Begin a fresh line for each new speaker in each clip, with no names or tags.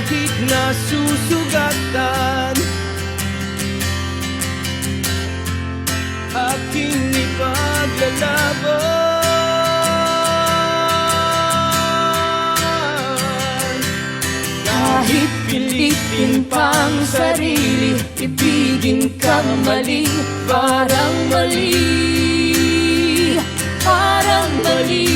kahit nasusugatan, aking ipaglalaban. Kahit pilitin pang sarili, ibigin kang mali, parang mali, parang mali.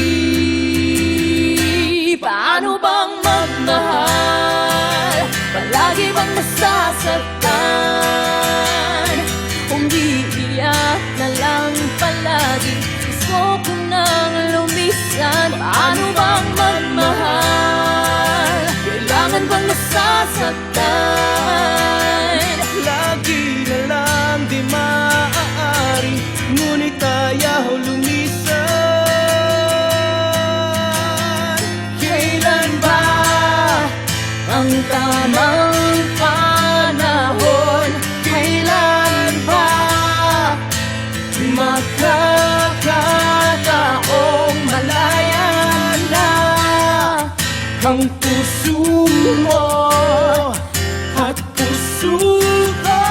Paano bang magmahal? Palagi bang nasasaktan? Umiiyak na lang palagi, gusto ko nang lumisan. Paano bang magmahal? Kailangan bang nasasaktan? Lagi na lang di maaari, ngunit ayaw lumisan. Kailan ba ang tamang panahon? Kailan ba magkakataong malaya na ang puso mo at puso ko?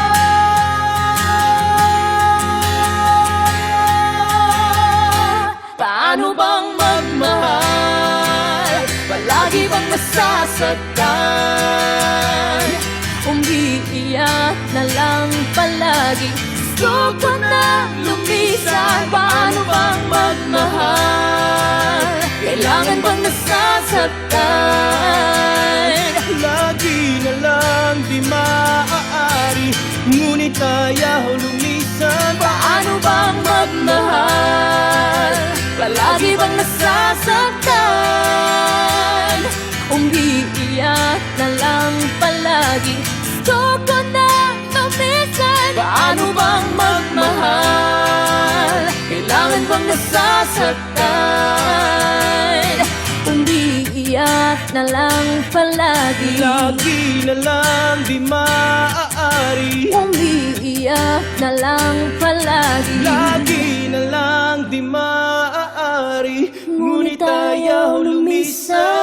Paano bang magmahal? Palagi bang nasasaktan? Umiiyak na lang palagi, gusto ko na lumisan. Paano bang magmahal? Kailangan bang nasasaktan? Lagi na lang di maaari, ngunit ayaw lumisan. Paano bang magmahal? Palagi bang nasasaktan? Umiiyak na lang palagi, gusto ko na lumisan. Paano bang magmahal? Kailangan bang nasasaktan? Umiiyak na lang palagi, lagi na lang di maaari. Umiiyak na lang palagi, lagi na lang di maaari, ngunit ayaw lumisan.